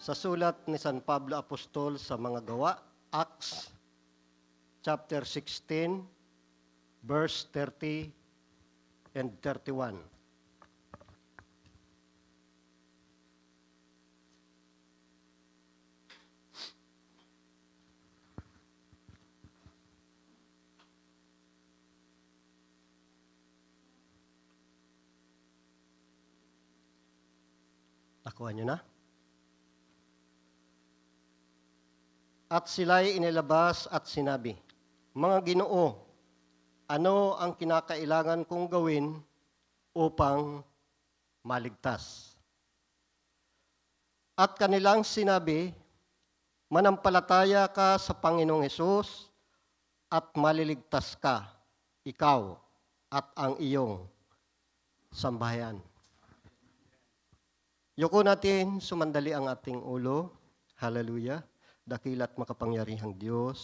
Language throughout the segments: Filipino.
Sa sulat ni San Pablo Apostol sa mga gawa, Acts chapter 16, verse 30 and 31. Nakuha nyo na? At sila'y inilabas at sinabi, "Mga Ginoo, ano ang kinakailangan kong gawin upang maligtas?" At kanilang sinabi, "Manampalataya ka sa Panginoong Hesus at maliligtas ka, ikaw at ang iyong sambahayan." Yuko natin sumandali ang ating ulo. Hallelujah. Dakila't makapangyarihang Diyos,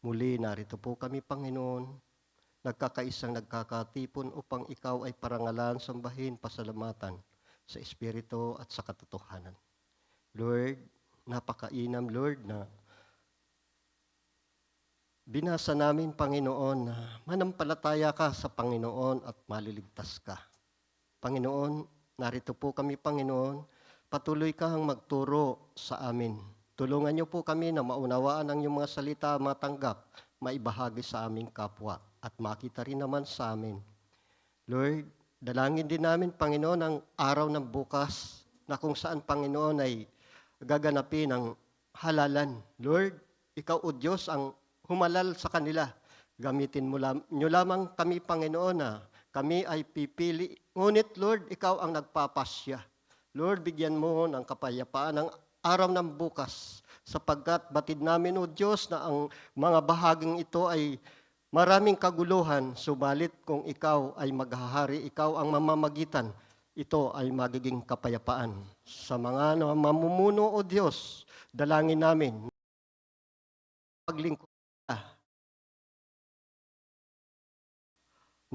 muli narito po kami, Panginoon, nagkakaisang nagkakatipon upang Ikaw ay parangalan, sambahin, pasalamatan sa Espiritu at sa katotohanan. Lord, napakainam, Lord, na binasa namin, Panginoon, na manampalataya ka sa Panginoon at maliligtas ka. Panginoon, narito po kami, Panginoon, patuloy kang magturo sa amin. Tulungan niyo po kami na maunawaan ang iyong mga salita, matanggap, maibahagi sa aming kapwa, at makita rin naman sa amin. Lord, dalangin din namin, Panginoon, ang araw ng bukas na kung saan, Panginoon, ay gaganapin ang halalan. Lord, Ikaw, O Diyos, ang humalal sa kanila. Gamitin niyo lamang kami, Panginoon, na kami ay pipili. Ngunit, Lord, Ikaw ang nagpapasya. Lord, bigyan mo ng kapayapaan ng araw ng bukas, sapagkat batid namin, O Diyos, na ang mga bahaging ito ay maraming kaguluhan, subalit kung Ikaw ay maghahari, Ikaw ang mamamagitan, ito ay magiging kapayapaan. Sa mga mamumuno, O Diyos, dalangin namin, paglingkod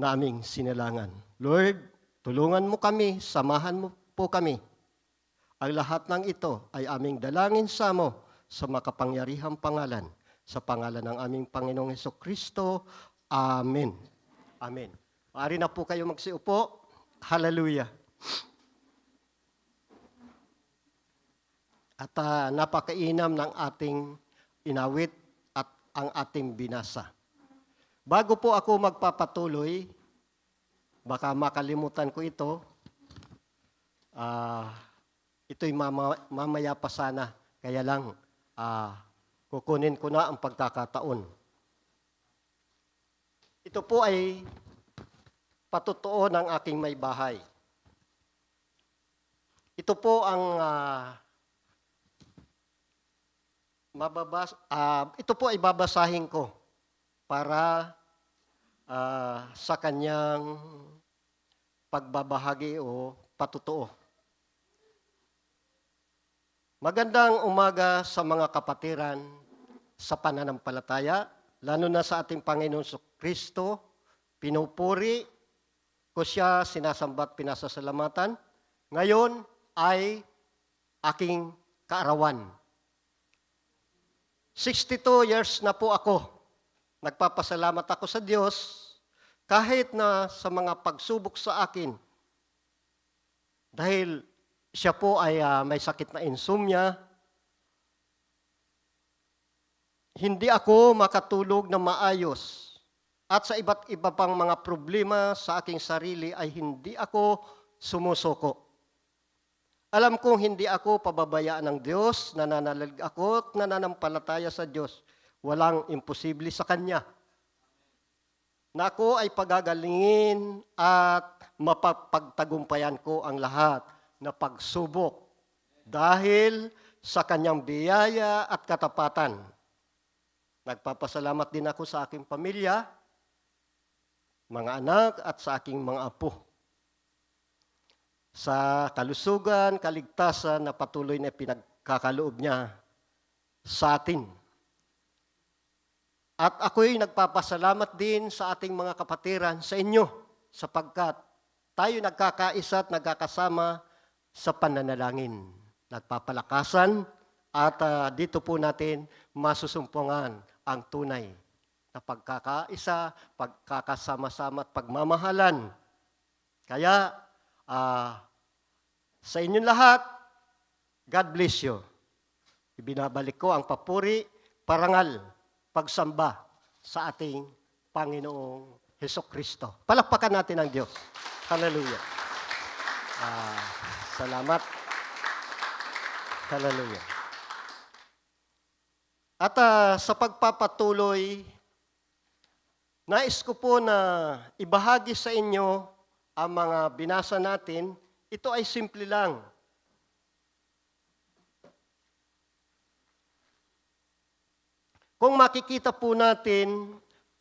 naming sinilangan. Lord, tulungan mo kami, samahan mo po kami. Ang lahat ng ito ay aming dalangin sa mo sa makapangyarihang pangalan, sa pangalan ng aming Panginoong Hesukristo. Amen. Amen. Maaari na po kayo magsiupo. Hallelujah. At napakainam ng ating inawit at ang ating binasa. Bago po ako magpapatuloy, baka makalimutan ko ito, ito'y mamaya pa sana, kaya lang kukunin ko na ang pagkakataon. Ito po ay patutuo ng aking may bahay. Ito po ang ito po ay babasahin ko para sa kanyang pagbabahagi o patutuo. Magandang umaga sa mga kapatiran sa pananampalataya, lalo na sa ating Panginoon Kristo. Pinupuri ko siya, sinasambat, pinasasalamatan. Ngayon ay aking kaarawan. 62 years na po ako. Nagpapasalamat ako sa Diyos kahit na sa mga pagsubok sa akin. Dahil siya po ay may sakit na insomnia. Hindi ako makatulog na maayos. At sa iba't iba pang mga problema sa aking sarili ay hindi ako sumusuko. Alam kong hindi ako pababayaan ng Diyos, nananalig ako at nananampalataya sa Diyos. Walang imposible sa Kanya. Na ako ay pagagalingin at mapapagtagumpayan ko ang lahat na pagsubok dahil sa Kanyang biyaya at katapatan. Nagpapasalamat din ako sa aking pamilya, mga anak at sa aking mga apo. Sa kalusugan, kaligtasan na patuloy na pinagkakaloob niya sa atin. At ako'y nagpapasalamat din sa ating mga kapatiran, sa inyo, sapagkat tayo nagkakaisa at nagkakasama sa pananalangin. nagpapalakasan, at dito po natin masusumpungan ang tunay na pagkakaisa, pagkakasama-sama at pagmamahalan. Kaya sa inyong lahat, God bless you. Ibinabalik ko ang papuri, parangal, pagsamba sa ating Panginoong Hesukristo. Palakpakan natin ang Diyos. Hallelujah. Salamat. Hallelujah. At sa pagpapatuloy, nais ko po na ibahagi sa inyo ang mga binasa natin. Ito ay simple lang. Kung makikita po natin,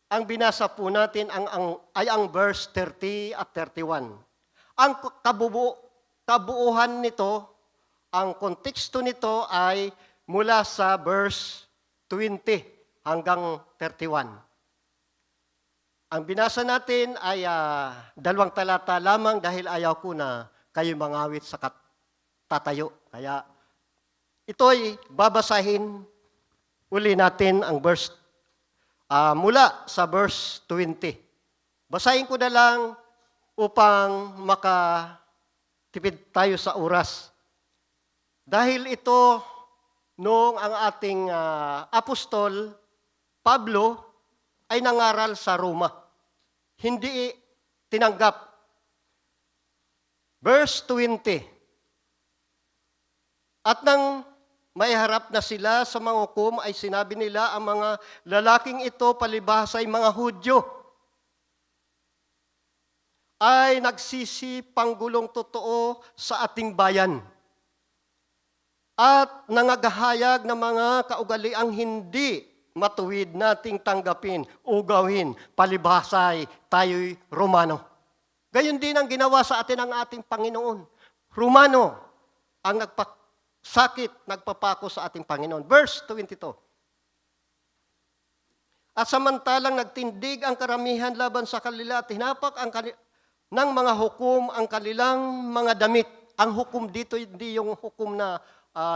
ang binasa po natin ay ang verse 30 at 31. Ang kabuuhan nito, ang konteksto nito ay mula sa verse 20 hanggang 31. Ang binasa natin ay 2 talata lamang dahil ayaw ko na kayo mangawit sa tatayo. Kaya ito'y babasahin uli natin ang verse mula sa verse 20. Basahin ko na lang upang makatipid tayo sa oras. Dahil ito, noong ang ating apostol, Pablo, ay nangaral sa Roma. Hindi tinanggap. Verse 20. At nang may harap na sila sa mga hukom, ay sinabi nila ang mga lalaking ito, palibhasa ay mga Hudyo, ay nagsisipanggulong totoo sa ating bayan at nangagahayag ng mga kaugaliang hindi matuwid nating tanggapin o gawin, palibhasay tayo'y Romano. Gayon din ang ginawa sa atin ng ating Panginoon. Romano ang nagpasakit, nagpapako sa ating Panginoon. Verse 22. At samantalang nagtindig ang karamihan laban sa kanila at hinapak ng mga hukom ang kanilang mga damit. Ang hukom dito, hindi yung hukom na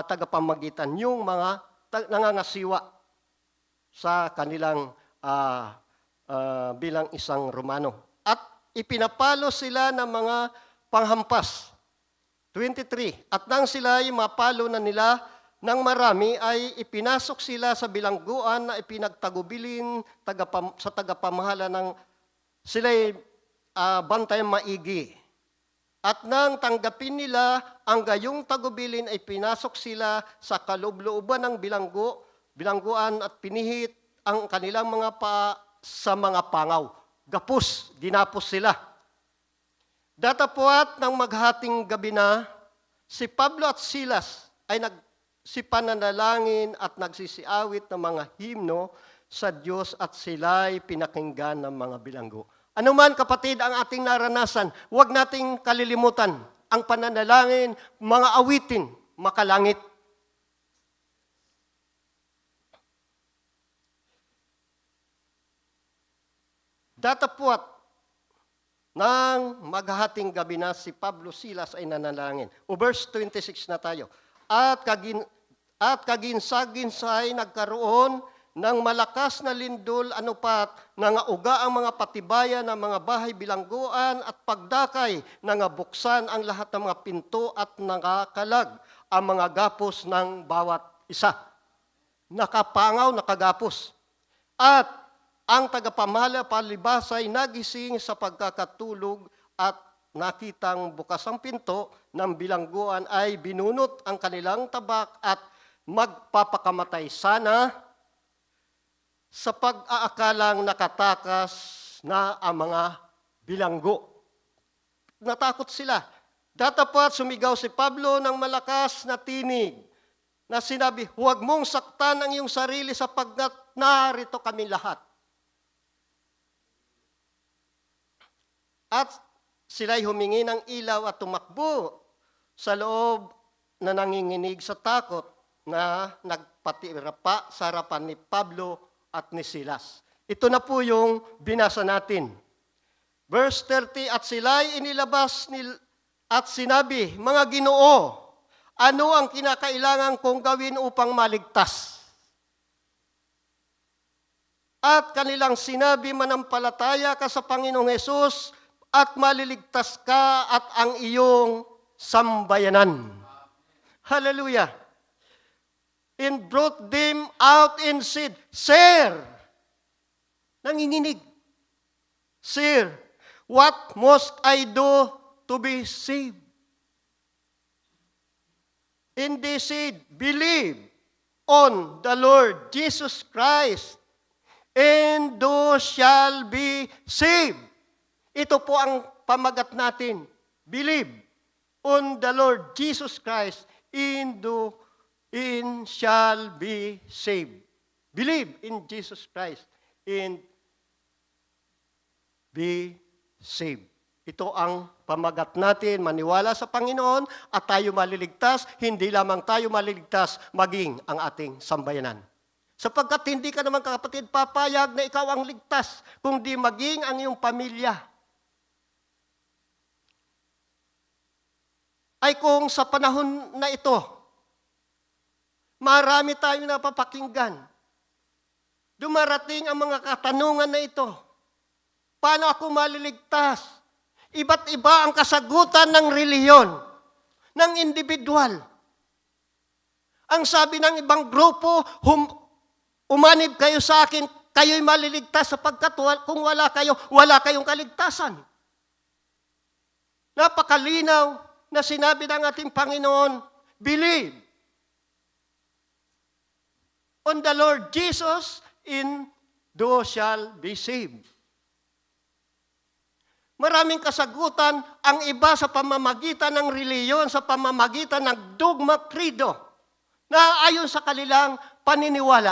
tagapamagitan, yung mga nangangasiwa sa kanilang bilang isang Romano. At ipinapalo sila ng mga panghampas. 23. At nang sila ay mapalo na nila ng marami, ay ipinasok sila sa bilangguan na ipinagtagubilin sa tagapamahala ng sila'y bantayang maigi. At nang tanggapin nila ang gayong tagubilin, ay pinasok sila sa kaloob-looban ng bilangguan at pinihit ang kanilang mga sa mga pangaw. Gapos, ginapos sila. Datapwat ng maghating gabi na, si Pablo at Silas ay nagsipananalangin at nagsisiawit ng mga himno sa Diyos at sila'y pinakinggan ng mga bilanggo. Ano man kapatid ang ating naranasan, huwag nating kalilimutan ang pananalangin, mga awitin, makalangit. Datapwat ng maghahating gabi na si Pablo Silas ay nanalangin. O verse 26 na tayo. At kaginsaginsay nagkaroon ng malakas na lindol, anupat, nangauga ang mga patibayan ng mga bahay bilangguan at pagdakay, nangabuksan ang lahat ng mga pinto at nakakalag ang mga gapos ng bawat isa. Nakapangaw, nakagapos. At ang tagapamahala palibhasa ay nagising sa pagkakatulog at nakitang bukas ang pinto ng bilangguan ay binunot ang kanilang tabak at magpapakamatay sana sa pag-aakalang nakatakas na ang mga bilanggo. Natakot sila. Datapwat sumigaw si Pablo ng malakas na tinig na sinabi, huwag mong saktan ang iyong sarili sapagkat narito kami lahat. At sila'y humingi ng ilaw at tumakbo sa loob na nanginginig sa takot na nagpatira pa sa harapan ni Pablo at ni Silas. Ito na po yung binasa natin. Verse 30, at sila'y inilabas at sinabi, mga Ginoo, Ano ang kinakailangan kong gawin upang maligtas? At kanilang sinabi, manampalataya ka sa Panginoong Hesus at maliligtas ka at ang iyong sambayanan. Hallelujah. And brought them out and said, Sir, nanginginig, Sir, what must I do to be saved? And they said, believe on the Lord Jesus Christ, and thou shall be saved. Ito po ang pamagat natin. Believe on the Lord Jesus Christ, and thou shall be saved. Believe in Jesus Christ, and be saved. Ito ang pamagat natin, maniwala sa Panginoon at tayo maliligtas, hindi lamang tayo maliligtas, maging ang ating sambayanan. Sapagkat hindi ka naman kapatid papayag na ikaw ang ligtas, kundi maging ang iyong pamilya. Ay kung sa panahon na ito, marami tayong napapakinggan. Dumarating ang mga katanungan na ito. Paano ako maliligtas? Iba't iba ang kasagutan ng reliyon, ng individual. Ang sabi ng ibang grupo, umanib kayo sa akin, kayo'y maliligtas sapagkat kung wala kayo, wala kayong kaligtasan. Napakalinaw na sinabi ng ating Panginoon, believe on the Lord Jesus, and thou shall be saved. Maraming kasagutan ang iba sa pamamagitan ng reliyon, sa pamamagitan ng dogma credo, na ayon sa kanilang paniniwala.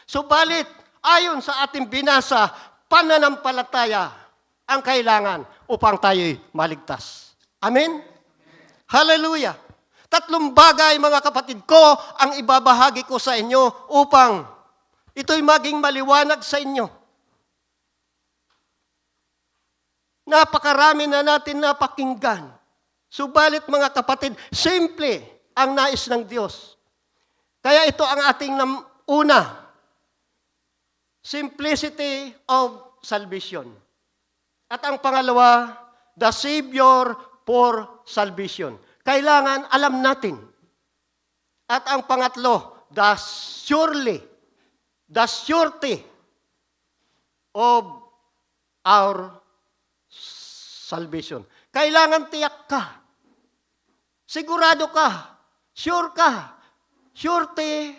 Subalit, ayon sa ating binasa, pananampalataya ang kailangan upang tayo'y maligtas. Amen? Hallelujah! 3 bagay, mga kapatid ko, ang ibabahagi ko sa inyo upang ito'y maging maliwanag sa inyo. Napakarami na natin napakinggan. Subalit mga kapatid, simple ang nais ng Diyos. Kaya ito ang ating una, simplicity of salvation. At ang pangalawa, the Savior for salvation. Kailangan alam natin. At ang pangatlo, the surety of our salvation. Kailangan tiyak ka. Sigurado ka. Sure ka. Surety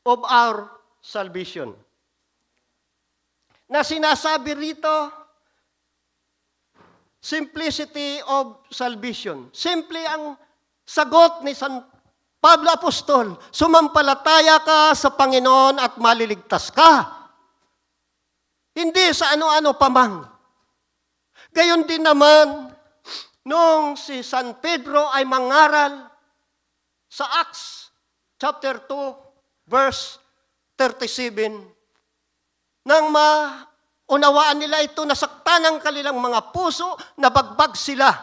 of our salvation. Na sinasabi rito, simplicity of salvation. Simple ang sagot ni San Pablo Apostol. Sumampalataya ka sa Panginoon at maliligtas ka. Hindi sa ano-ano pamang. Gayon din naman, nung si San Pedro ay mangaral sa Acts chapter 2, verse 37, nang maunawaan nila ito, nasaktan ang kanilang mga puso, nabagbag sila.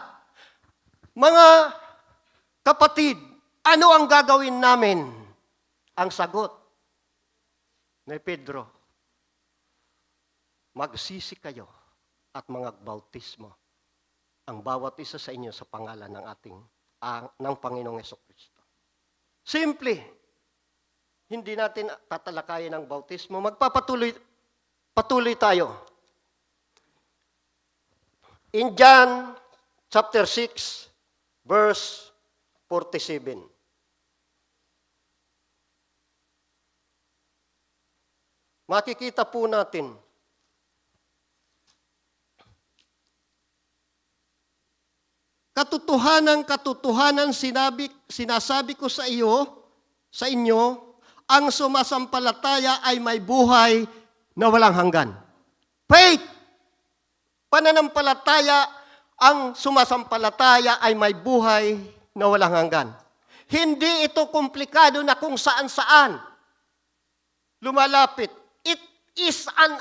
Mga kapatid, ano ang gagawin namin? Ang sagot ni Pedro, magsisi kayo at mga bautismo ang bawat isa sa inyo sa pangalan ng ng Panginoong Jesucristo. Simple. Hindi natin tatalakayin ang bautismo. Patuloy tayo. In John chapter 6, verse 47. Makikita po natin katotohanan sinasabi ko sa inyo, ang sumasampalataya ay may buhay na walang hanggan. Faith! Pananampalataya, ang sumasampalataya ay may buhay na walang hanggan. Hindi ito komplikado na kung saan-saan lumalapit. It is an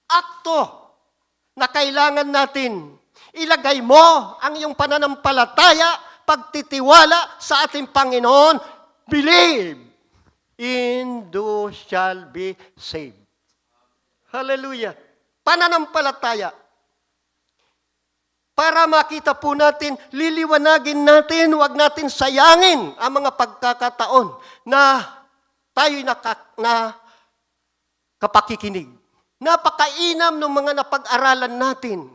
akto na kailangan natin. Ilagay mo ang iyong pananampalataya pagtitiwala sa ating Panginoon, believe, in thou shall be saved. Hallelujah. Pananampalataya. Para makita po natin, liliwanagin natin, huwag natin sayangin ang mga pagkakataon na tayo'y kapakikinig. Napakainam ng mga napag-aralan natin.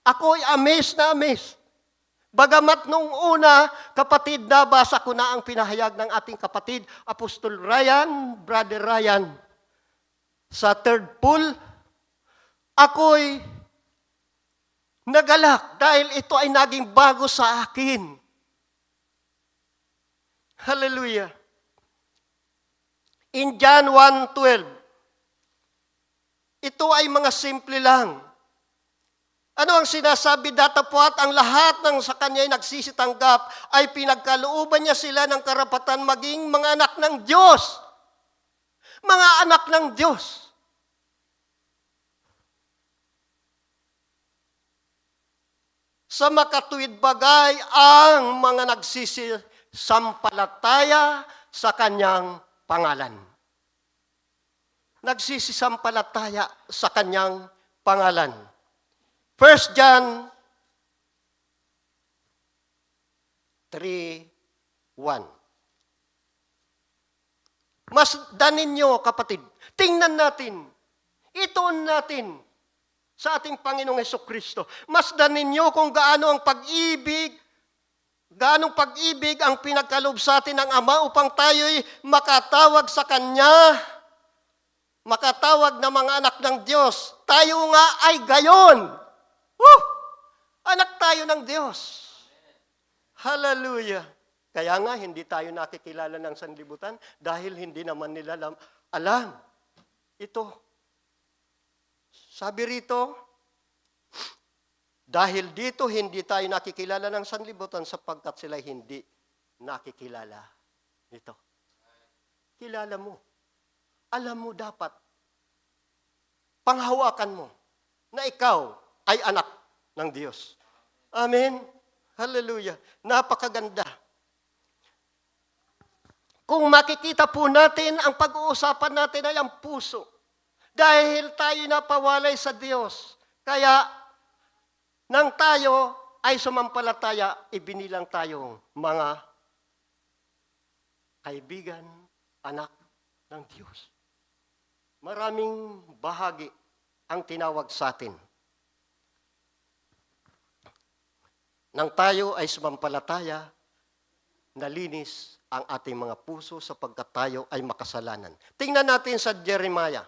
Ako'y amazed na amazed. Bagamat nung una, kapatid, nabasa ko na ang pinahayag ng ating kapatid, Apostol Ryan, Brother Ryan, sa third pool, ako'y nagalak dahil ito ay naging bago sa akin. Hallelujah. In John 1:12, ito ay mga simple lang. Ano ang sinasabi? Datapwat ang lahat ng sa kanya ay nagsisitanggap ay pinagkalooban niya sila ng karapatan maging mga anak ng Diyos. Mga anak ng Diyos. Sa makatuwid bagay ang mga nagsisisampalataya sa kanyang pangalan. Nagsisisampalataya sa kanyang pangalan. 1 John 3:1. Masdanin nyo, kapatid. Tingnan natin. Ituon natin sa ating Panginoong Hesukristo. Masdanin nyo kung gaanong pag-ibig ang pinagkaloob sa atin ng Ama upang tayo'y makatawag sa Kanya, makatawag na mga anak ng Diyos. Tayo nga ay gayon. Anak tayo ng Diyos. Hallelujah. Kaya nga, hindi tayo nakikilala ng sanlibutan dahil hindi naman nila alam. Ito. Sabi rito, dahil dito hindi tayo nakikilala ng sanlibutan sapagkat sila hindi nakikilala nito. Kilala mo. Alam mo dapat. Panghawakan mo na ikaw ay anak ng Diyos. Amen. Hallelujah. Napakaganda. Kung makikita po natin, ang pag-uusapan natin ay ang puso. Dahil tayo napawalay sa Diyos. Kaya, nang tayo ay sumampalataya, ibinilang tayong mga kaibigan, anak ng Diyos. Maraming bahagi ang tinawag sa atin. Nang tayo ay sumampalataya, nalinis ang ating mga puso sapagkat tayo ay makasalanan. Tingnan natin sa Jeremiah,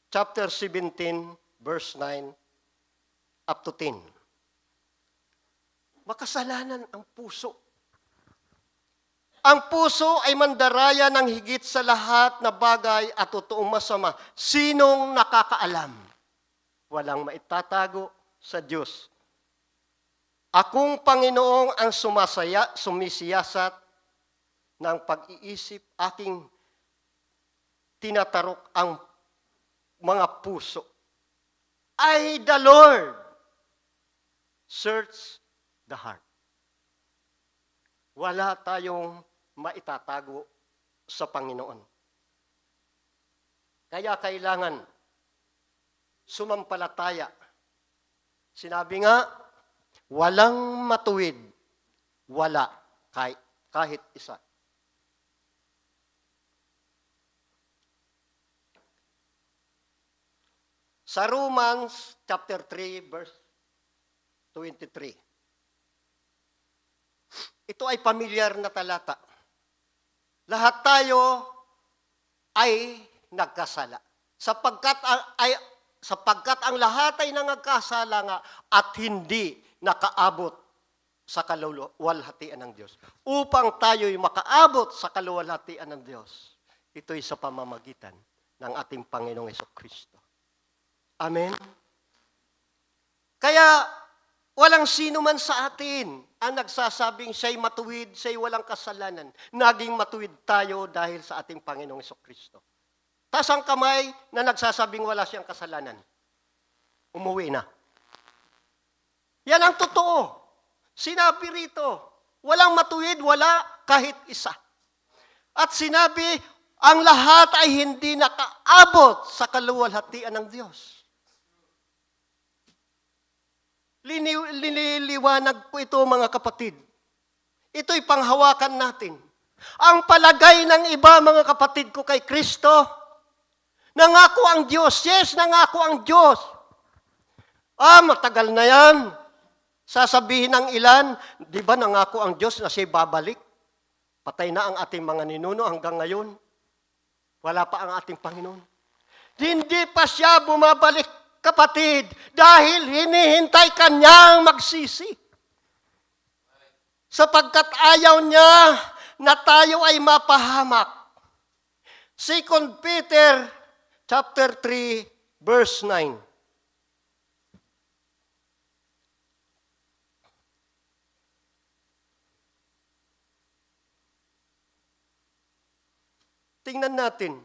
chapter 17, verse 9, up to 10. Makasalanan ang puso. Ang puso ay mandaraya ng higit sa lahat na bagay at totoong masama. Sinong nakakaalam? Walang maitatago sa Diyos. Akong Panginoong ang sumisiyasat ng pag-iisip, aking tinatarok ang mga puso. I, the Lord, search the heart. Wala tayong maitatago sa Panginoon. Kaya kailangan sumampalataya. Sinabi nga, walang matuwid, wala kahit isa. Sa Romans chapter 3 verse 23. Ito ay pamilyar na talata. Lahat tayo ay nagkasala. Sapagkat ang lahat ay nangagkasala nga at hindi nakaabot sa kaluwalhatian ng Diyos. Upang tayo'y makaabot sa kaluwalhatian ng Diyos, ito'y sa pamamagitan ng ating Panginoong Hesukristo. Amen? Kaya, walang sino man sa atin ang nagsasabing siya'y matuwid, siya'y walang kasalanan. Naging matuwid tayo dahil sa ating Panginoong Hesukristo. Taas ang kamay na nagsasabing wala siyang kasalanan. Umuwi na. Yan ang totoo. Sinabi rito, walang matuwid, wala kahit isa. At sinabi, ang lahat ay hindi nakaabot sa kaluwalhatian ng Diyos. Liniliwanag ko ito, mga kapatid. Ito'y panghawakan natin. Ang palagay ng iba, mga kapatid ko, kay Kristo, nangako ang Diyos. Yes, nangako ang Diyos. Matagal na yan. Sasabihin ng ilan, di ba nangako ang Diyos na siya'y babalik? Patay na ang ating mga ninuno hanggang ngayon. Wala pa ang ating Panginoon. Hindi pa siya bumabalik, kapatid, dahil hinihintay kanyang magsisi. Sapagkat ayaw niya na tayo ay mapahamak. 2 Peter chapter 3, verse 9. Tingnan natin.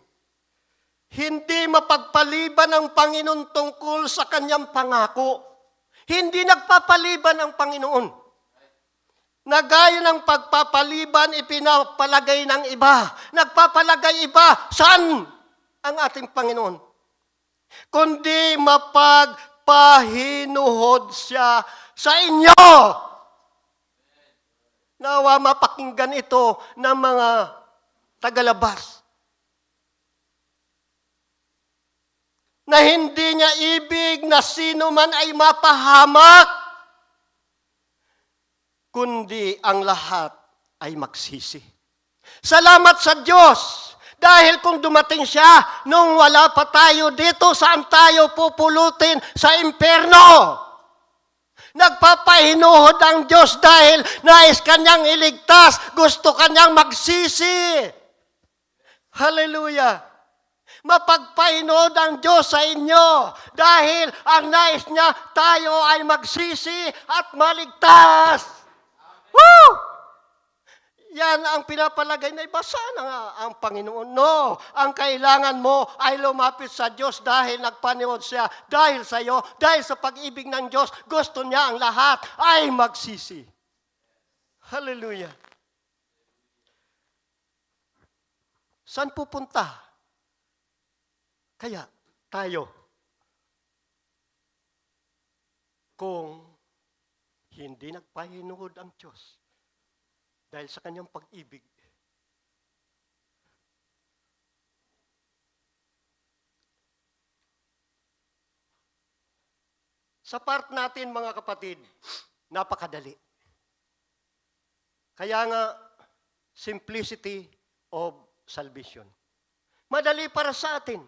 Hindi mapagpaliban ang Panginoon tungkol sa kanyang pangako. Hindi nagpapaliban ang Panginoon. Na gaya ng pagpapaliban, ipinapalagay ng iba. Nagpapalagay iba. Saan ang ating Panginoon? Kundi mapagpahinuhod siya sa inyo. Nawa mapakinggan ito ng mga tagalabas. Na hindi niya ibig na sino man ay mapahamak, kundi ang lahat ay magsisi. Salamat sa Diyos, dahil kung dumating siya, nung wala pa tayo dito, saan tayo pupulutin? Sa impyerno. Nagpapahinuhod ang Diyos dahil nais kanyang iligtas, gusto kanyang magsisi. Hallelujah. Mapagpahinod ang Diyos sa inyo dahil ang nais niya tayo ay magsisi at maligtas. Woo! Yan ang pinapalagay na iba. Sana nga ang Panginoon. No, ang kailangan mo ay lumapit sa Diyos dahil nagpahinod siya. Dahil sa iyo, dahil sa pag-ibig ng Diyos, gusto niya ang lahat ay magsisi. Hallelujah. Saan pupunta? Kaya tayo, kung hindi nagpahinuhod ang Diyos dahil sa kanyang pag-ibig, sa part natin, mga kapatid, napakadali. Kaya nga, simplicity of salvation. Madali para sa atin.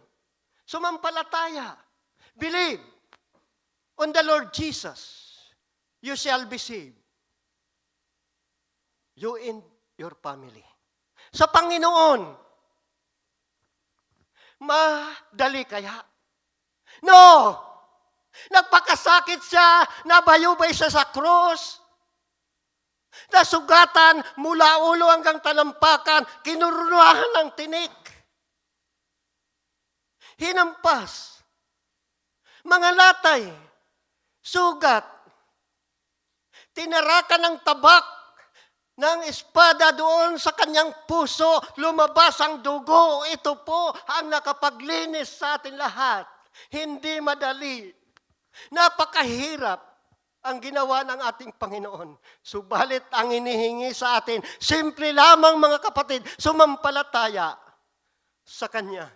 Sumampalataya. Believe on the Lord Jesus. You shall be saved. You and your family. Sa Panginoon. Madali kaya? No! Nagpakasakit siya, nabayubay siya sa krus. Nasugatan mula ulo hanggang talampakan, kinurunuhan ng tinik. Hinampas, mga latay, sugat, tinarakan ng tabak ng espada doon sa kanyang puso, lumabas ang dugo. Ito po ang nakapaglinis sa atin lahat. Hindi madali. Napakahirap ang ginawa ng ating Panginoon. Subalit ang inihingi sa atin, simple lamang, mga kapatid, sumampalataya sa Kanya.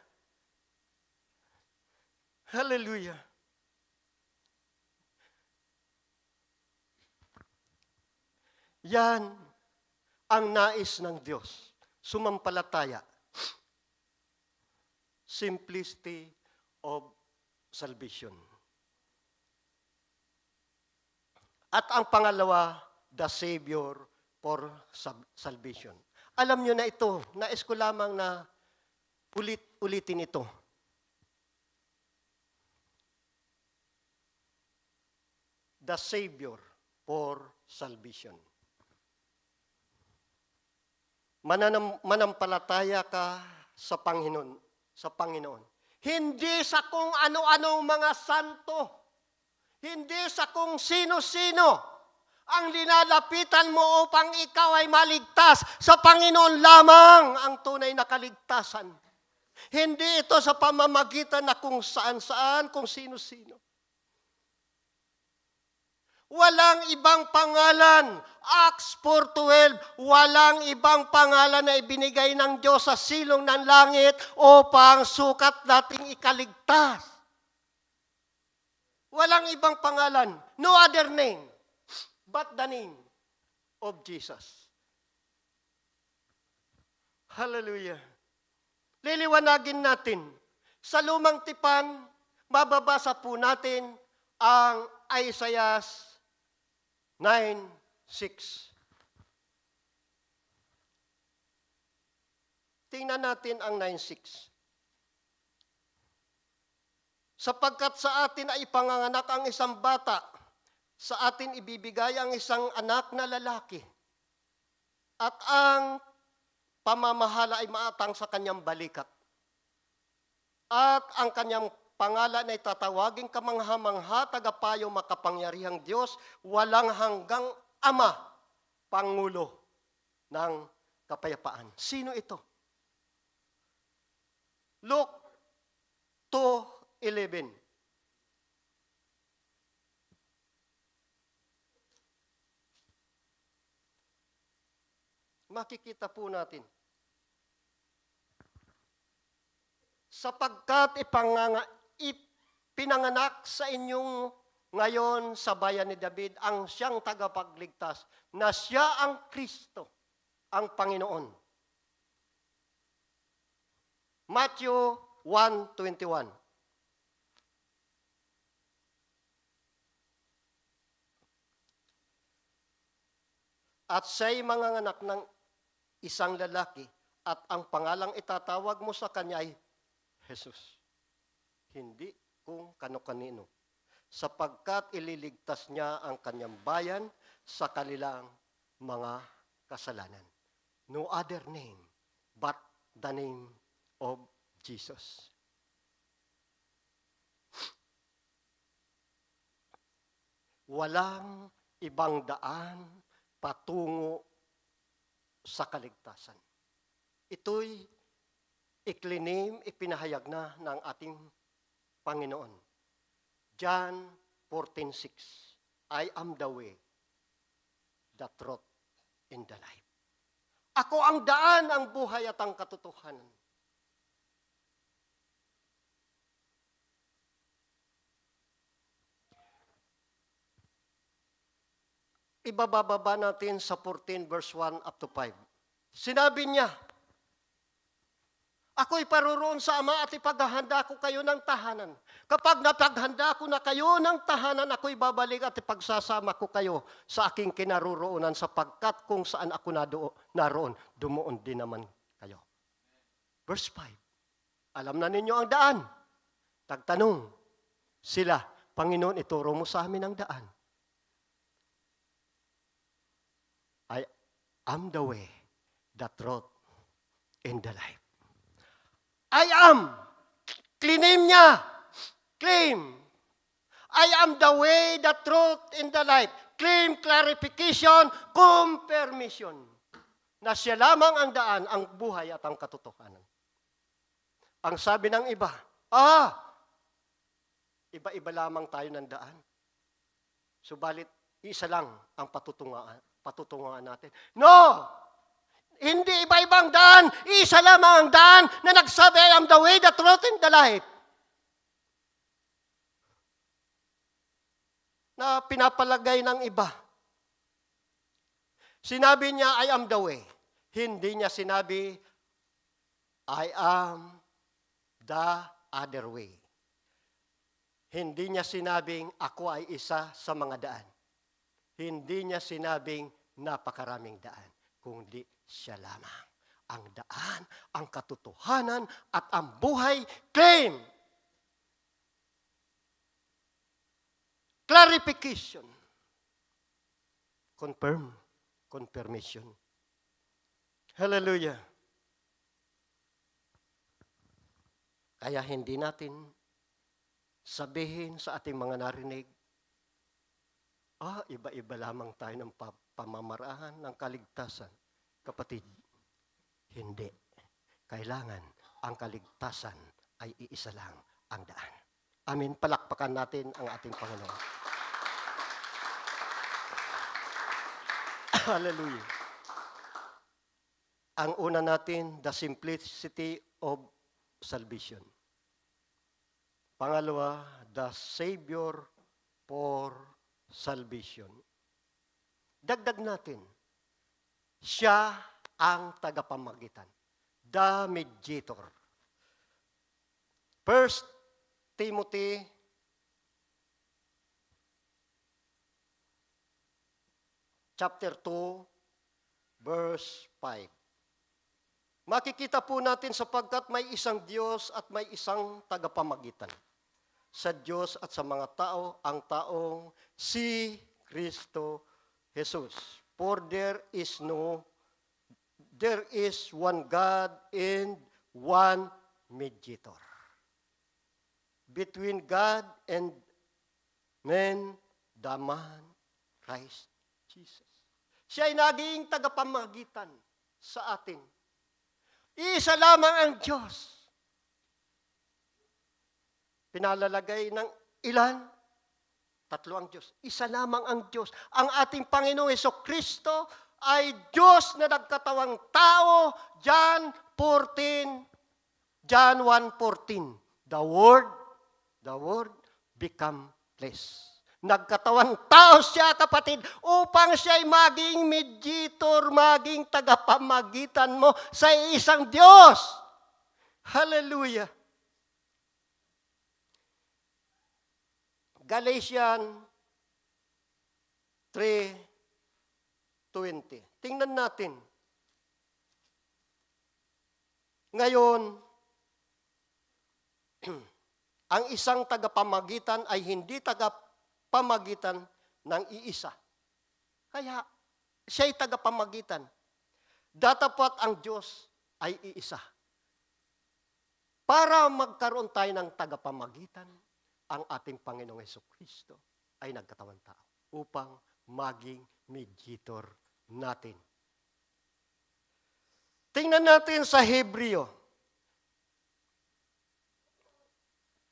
Hallelujah. Yan ang nais ng Diyos. Sumampalataya. Simplicity of salvation. At ang pangalawa, the Savior for salvation. Alam nyo na ito, nais ko lamang na ulitin ito. The Savior for salvation. Manampalataya ka sa Panginoon. Hindi sa kung ano-anong mga santo. Hindi sa kung sino-sino. ang linalapitan mo upang ikaw ay maligtas. Sa Panginoon lamang ang tunay na kaligtasan. Hindi ito sa pamamagitan na kung saan-saan, kung sino-sino. Walang ibang pangalan. Acts 4:12, walang ibang pangalan na ibinigay ng Diyos sa silong ng langit upang sukat nating ikaligtas. Walang ibang pangalan. No other name but the name of Jesus. Hallelujah. Liliwanagin natin. Sa lumang tipan, mababasa po natin ang Isaiah 9:6. Tingnan natin ang 9:6. Sapagkat sa atin ay ipanganganak ang isang bata, sa atin ibibigay ang isang anak na lalaki, at ang pamamahala ay maatang sa kanyang balikat. At ang kanyang pangalan ay tatawaging kamangha-mangha, tagapayo, makapangyarihang Diyos, walang hanggang Ama, Pangulo ng kapayapaan. Sino ito? Luke 2:11. Makikita po natin. Sapagkat ipinanganak sa inyong ngayon sa bayan ni David ang siyang tagapagligtas, na siya ang Kristo, ang Panginoon. Matthew 1:21. At siya'y manganganak ng isang lalaki, at ang pangalang itatawag mo sa kanya ay Jesus. Hindi kung kano-kanino. Sapagkat ililigtas niya ang kanyang bayan sa kanilang mga kasalanan. No other name but the name of Jesus. Walang ibang daan patungo sa kaligtasan. Ito'y iklinim, ipinahayag na ng ating Panginoon. John 14:6, I am the way, the truth, and the life. Ako ang daan, ang buhay at ang katotohanan. Ibababa natin sa 14 verse 1 up to 5. Sinabi niya, ako'y paroroon sa Ama at ipaghahanda ko kayo ng tahanan. Kapag napaghanda ko na kayo ng tahanan, ako'y babalik at ipagsasama ko kayo sa aking kinaroroonan, sapagkat kung saan ako naroon, dumuon din naman kayo. Verse 5. Alam na ninyo ang daan. Nagtanong sila, Panginoon, ituro mo sa amin ang daan. I am the way, the truth, and the life. I am. Claim niya. Claim. I am the way, the truth, and the life. Claim, clarification, confirmation. Na siya lamang ang daan, ang buhay at ang katotohanan. Ang sabi ng iba, iba-iba lamang tayo ng daan. Subalit, isa lang ang patutunguhan natin. No! Hindi iba-ibang daan. Isa lamang ang daan na nagsabi, I am the way, the truth, and the life. Na pinapalagay ng iba. Sinabi niya, I am the way. Hindi niya sinabi, I am the other way. Hindi niya sinabing, ako ay isa sa mga daan. Hindi niya sinabing, napakaraming daan. Kundi siya lamang ang daan, ang katotohanan, at ang buhay. Claim. Clarification. Confirm. Confirmation. Hallelujah. Kaya hindi natin sabihin sa ating mga narinig, Iba-iba lamang tayo ng pamamaraan ng kaligtasan. Kapatid, hindi. Kailangan ang kaligtasan ay iisa lang ang daan. Amin. Palakpakan natin ang ating Panginoon. Hallelujah. Ang una natin, the simplicity of salvation. Pangalawa, the Savior for salvation. Dagdag natin, siya ang tagapamagitan, the mediator. 1 Timothy chapter 2, verse 5. Makikita po natin sapagkat may isang Diyos at may isang tagapamagitan sa Diyos at sa mga tao, ang taong si Kristo Jesus. For there is one God and one mediator between God and men, the man, Christ Jesus. Siya ay naging tagapamagitan sa atin. Isa lamang ang Diyos. Pinalalagay ng ilan? Tatlo ang Diyos. Isa lamang ang Diyos. Ang ating Panginoong Hesukristo ay Diyos na nagkatawang tao. John 1:14. The Word become flesh. Nagkatawang tao siya, kapatid, upang siya'y maging mediator, maging tagapamagitan mo sa isang Diyos. Hallelujah. Galatians 3:20. Tingnan natin. Ngayon, ang isang tagapamagitan ay hindi tagapamagitan ng iisa. Kaya, siya'y tagapamagitan. Datapat ang Diyos ay iisa. Para magkaroon tayo ng tagapamagitan, ang ating Panginoong Hesukristo ay nagkatawang tao upang maging mediator natin. Tingnan natin sa Hebreo.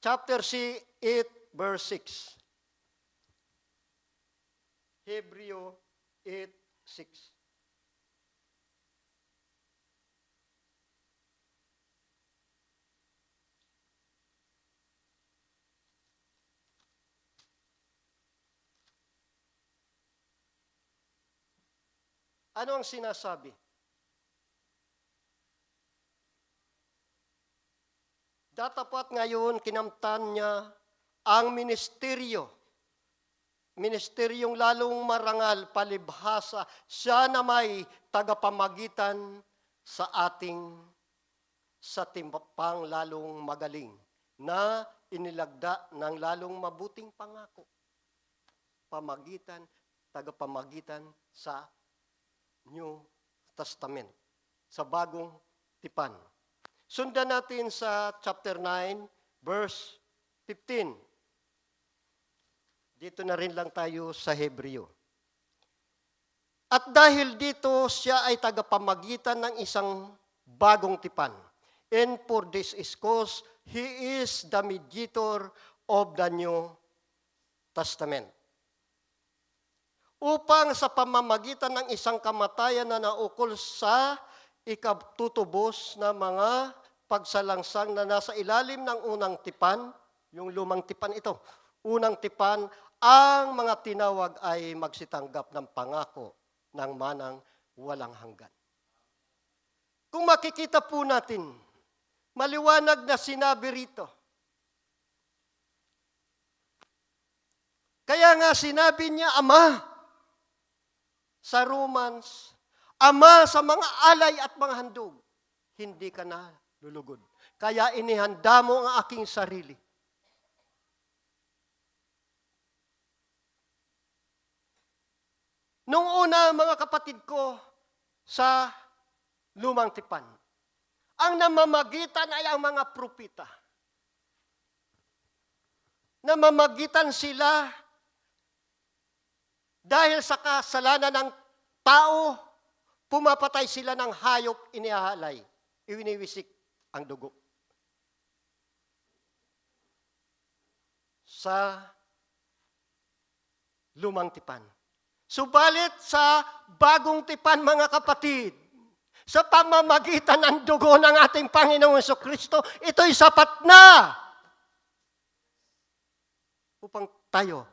Chapter 8, verse 6. Hebreo 8:6. Ano ang sinasabi? Datapat ngayon, kinamtan niya ang ministeryong lalong marangal, palibhasa, siya na may tagapamagitan sa timpang lalong magaling, na inilagda ng lalong mabuting pangako. Tagapamagitan sa New Testament, sa bagong tipan. Sundan natin sa chapter 9, verse 15. Dito na rin lang tayo sa Hebreo. At dahil dito, siya ay tagapamagitan ng isang bagong tipan. And for this is cause, He is the mediator of the New Testament. Upang sa pamamagitan ng isang kamatayan na naukol sa ikatutubos na mga pagsalangsang na nasa ilalim ng unang tipan, yung lumang tipan ito, unang tipan, ang mga tinawag ay magsitanggap ng pangako ng manang walang hanggan. Kung makikita po natin, maliwanag na sinabi rito. Kaya nga sinabi niya, Ama, sa Romans, Ama sa mga alay at mga handog, hindi ka na lulugod. Kaya inihanda mo ang aking sarili. Nung una, mga kapatid ko, sa lumang tipan, ang namamagitan ay ang mga propita. Namamagitan sila Dahil sa kasalanan ng tao, pumapatay sila ng hayop, inihahalay, iwiniwisik ang dugo. Sa lumang tipan. Subalit sa bagong tipan, mga kapatid, sa pamamagitan ng dugo ng ating Panginoong Jesucristo, ito'y sapat na upang tayo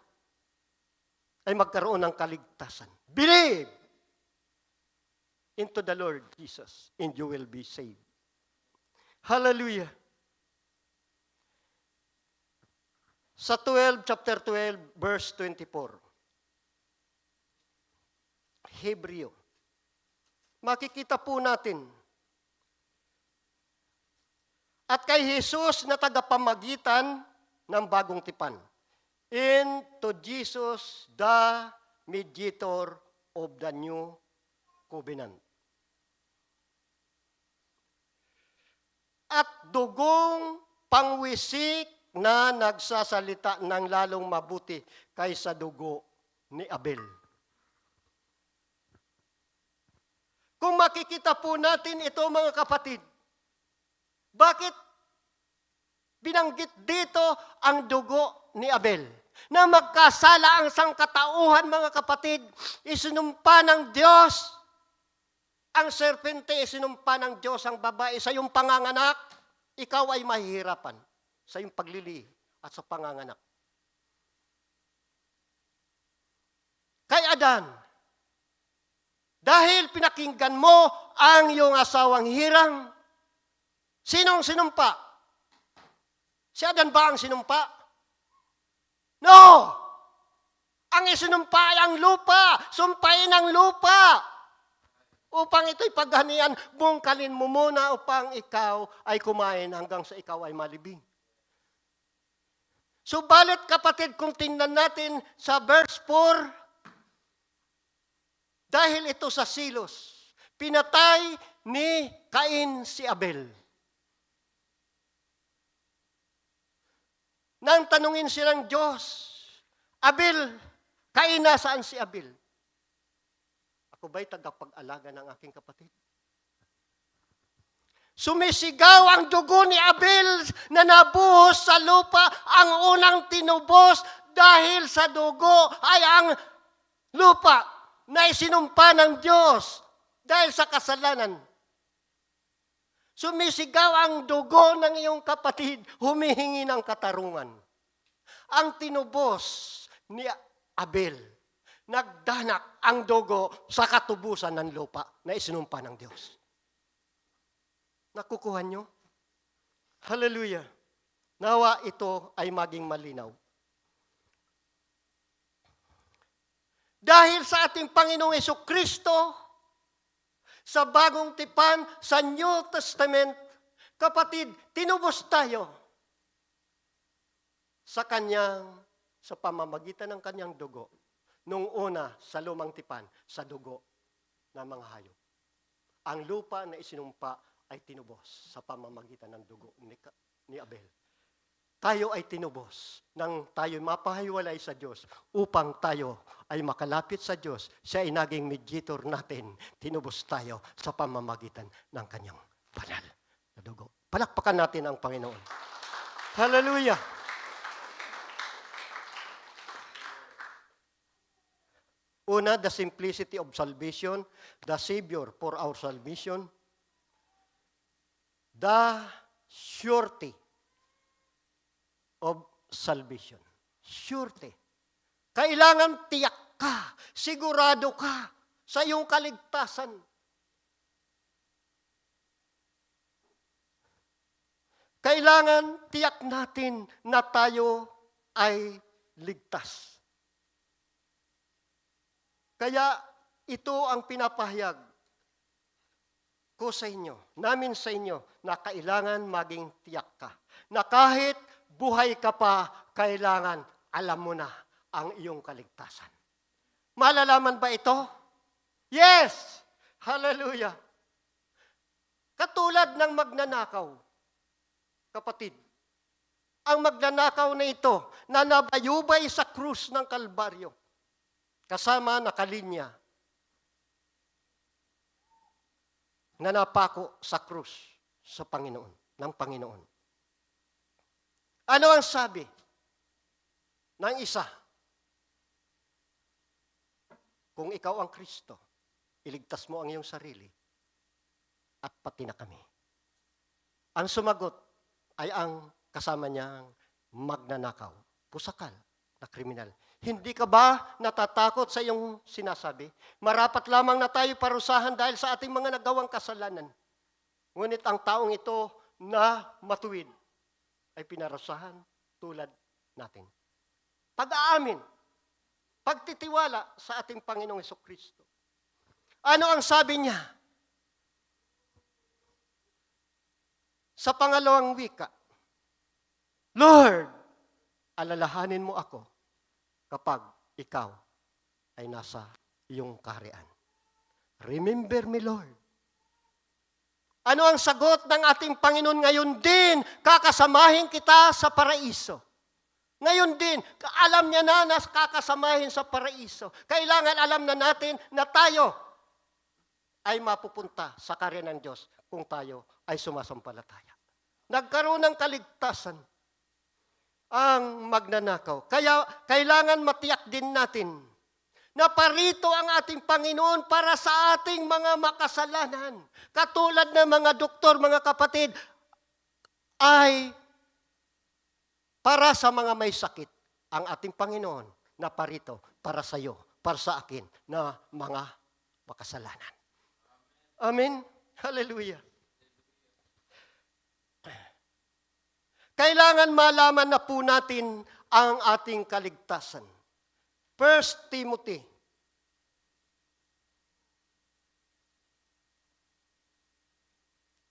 ay magkaroon ng kaligtasan. Believe into the Lord Jesus and you will be saved. Hallelujah. Sa chapter 12, verse 24. Hebreo. Makikita po natin. At kay Jesus na tagapamagitan ng bagong tipan. Into Jesus, the mediator of the new covenant. At dugong pangwisik na nagsasalita ng lalong mabuti kaysa dugo ni Abel. Kung makikita po natin ito, mga kapatid, bakit binanggit dito ang dugo ni Abel? Na magkasala ang sangkatauhan, mga kapatid, isinumpa ng Diyos. Ang serpente, isinumpa ng Diyos ang babae. Sa iyong panganganak, ikaw ay mahihirapan sa iyong paglili at sa panganganak. Kay Adan, dahil pinakinggan mo ang iyong asawang hirang, sinong sinumpa? Si Adan ba ang sinumpa? No! Ang isinumpa ay ang lupa. Sumpain ang lupa. Upang ito'y paghanian, bungkalin mo muna upang ikaw ay kumain hanggang sa ikaw ay malibing. Subalit kapatid, kung tingnan natin sa verse 4, dahil ito sa silos, pinatay ni Cain si Abel. Nang tanungin silang Diyos, Abel, Cain, nasaan si Abel? Ako ba'y tagapag-alaga ng aking kapatid? Sumisigaw ang dugo ni Abel na nabuhos sa lupa, ang unang tinubos dahil sa dugo ay ang lupa na isinumpa ng Diyos dahil sa kasalanan. Sumisigaw ang dugo ng iyong kapatid, humihingi ng katarungan. Ang tinubos ni Abel, nagdanak ang dugo sa katubusan ng lupa na isinumpa ng Diyos. Nakukuha nyo? Hallelujah. Nawa ito ay maging malinaw. Dahil sa ating Panginoong Jesucristo, sa bagong tipan, sa New Testament, kapatid, tinubos tayo sa pamamagitan ng kanyang dugo. Nung una, sa lumang tipan, sa dugo ng mga hayop. Ang lupa na isinumpa ay tinubos sa pamamagitan ng dugo ni Abel. Tayo ay tinubos nang tayo mapahiwalay sa Diyos upang tayo ay makalapit sa Diyos. Siya ay naging mediator natin. Tinubos tayo sa pamamagitan ng kanyang banal na dugo. Palakpakan natin ang Panginoon. Hallelujah! Una, the simplicity of salvation, the Savior for our salvation, the surety of salvation. Surety. Kailangan tiyak ka, sigurado ka sa iyong kaligtasan. Kailangan tiyak natin na tayo ay ligtas. Kaya ito ang pinapahayag ko sa inyo, namin sa inyo, na kailangan maging tiyak ka. Na kahit buhay ka pa, kailangan alam mo na ang iyong kaligtasan. Malalaman ba ito? Yes! Hallelujah! Katulad ng magnanakaw, kapatid, ang magnanakaw na ito, na nabayubay sa krus ng Kalbaryo. kasama nakalinya na napako sa krus sa Panginoon, ng Panginoon. Ano ang sabi ng isa? Kung ikaw ang Kristo, iligtas mo ang iyong sarili at pati na kami. Ang sumagot ay ang kasama niyang magnanakaw, pusakal na kriminal. Hindi ka ba natatakot sa iyong sinasabi? Marapat lamang na tayo parusahan dahil sa ating mga nagawang kasalanan. Ngunit ang taong ito na matuwid ay pinarusahan tulad natin. Pag-aamin, pagtitiwala sa ating Panginoong Hesukristo. Ano ang sabi niya? Sa pangalawang wika, Lord, alalahanin mo ako kapag ikaw ay nasa iyong kaharian. Remember me, Lord. Ano ang sagot ng ating Panginoon ngayon din? Kakasamahin kita sa paraiso. Ngayon din, alam niya na kakasamahin sa paraiso. Kailangan alam na natin na tayo ay mapupunta sa kaharian ng Diyos kung tayo ay sumasampalataya. Nagkaroon ng kaligtasan ang magnanakaw. Kaya kailangan matiyak din natin na parito ang ating Panginoon para sa ating mga makasalanan. Katulad ng mga doktor, mga kapatid, ay para sa mga may sakit. Ang ating Panginoon na parito para sa iyo, para sa akin na mga makasalanan. Amen? Hallelujah. Kailangan malaman na po natin ang ating kaligtasan. 1 Timothy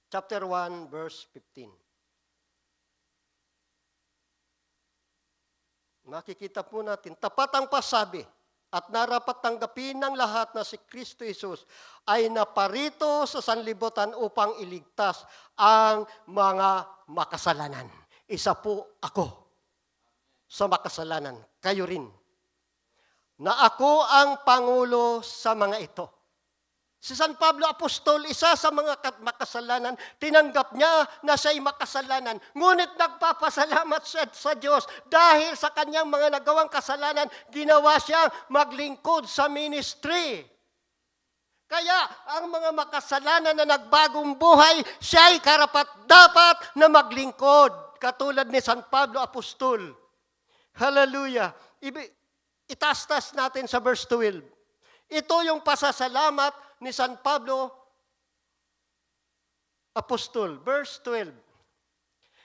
chapter 1 verse 15. Makikita po natin, tapat ang pasabi at narapat tanggapin ng lahat na si Kristo Jesus ay naparito sa sanlibutan upang iligtas ang mga makasalanan. Isa po ako sa makasalanan. Kayo rin. Na ako ang pangulo sa mga ito. Si San Pablo Apostol, isa sa mga makasalanan, tinanggap niya na siya'y makasalanan. Ngunit nagpapasalamat siya sa Diyos dahil sa kanyang mga nagawang kasalanan, ginawa siyang maglingkod sa ministry. Kaya ang mga makasalanan na nagbagong buhay, siya'y karapat-dapat na maglingkod. Katulad ni San Pablo Apostol. Hallelujah. Itastas natin sa verse 12. Ito yung pasasalamat ni San Pablo Apostol. Verse 12.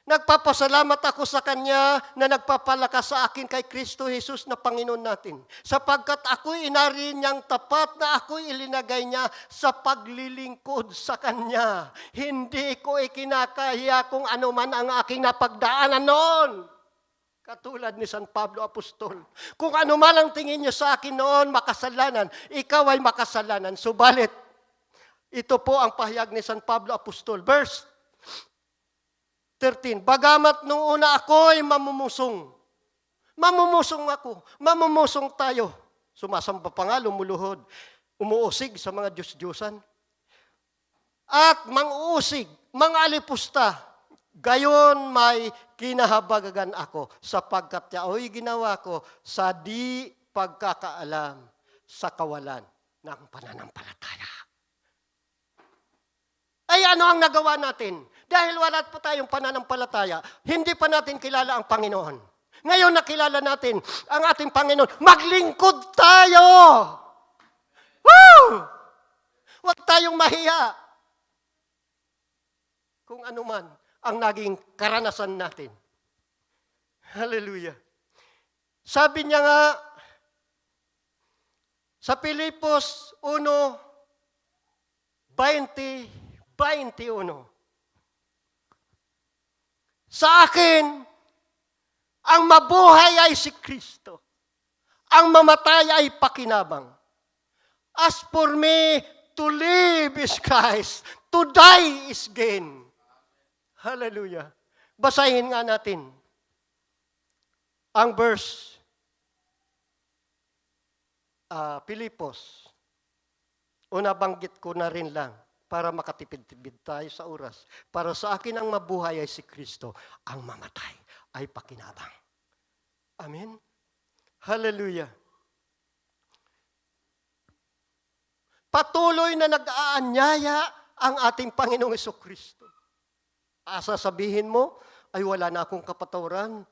Nagpapasalamat ako sa Kanya na nagpapalakas sa akin kay Kristo Jesus na Panginoon natin. Sapagkat ako'y inari niyang tapat na ako'y ilinagay niya sa paglilingkod sa Kanya. Hindi ko ikinakahiya kung ano man ang aking napagdaanan noon. Katulad ni San Pablo Apostol. Kung ano man ang tingin niyo sa akin noon, makasalanan, ikaw ay makasalanan. Subalit, ito po ang pahayag ni San Pablo Apostol. Verse 13, bagamat nung una ako ay mamumusong. Mamumusong ako. Mamumusong tayo. Sumasamba pa nga, lumuluhod. Umuusig sa mga Diyos-Diyosan. At manguusig, mga alipusta. Gayon may kinahabagagan ako sapagkat yaoy ginawa ko sa di pagkakaalam sa kawalan ng pananampalataya. Ay ano ang nagawa natin? Dahil wala pa tayong pananampalataya, hindi pa natin kilala ang Panginoon. Ngayon nakilala natin ang ating Panginoon. Maglingkod tayo! Woo! Huwag tayong mahiya. Kung ano man ang naging karanasan natin. Hallelujah. Sabi niya nga, sa Pilipos 1:20-21, sa akin, ang mabuhay ay si Kristo. Ang mamatay ay pakinabang. As for me, to live is Christ. To die is gain. Hallelujah. Basahin nga natin ang verse Pilipos. Una banggit ko na rin lang para makatipid-tipid tayo sa oras. Para sa akin ang mabuhay ay si Kristo, ang mamatay ay pakinabang. Amen? Hallelujah. Patuloy na nag-aanyaya ang ating Panginoong Jesucristo. Sasabihin mo, ay wala na akong kapatawaran.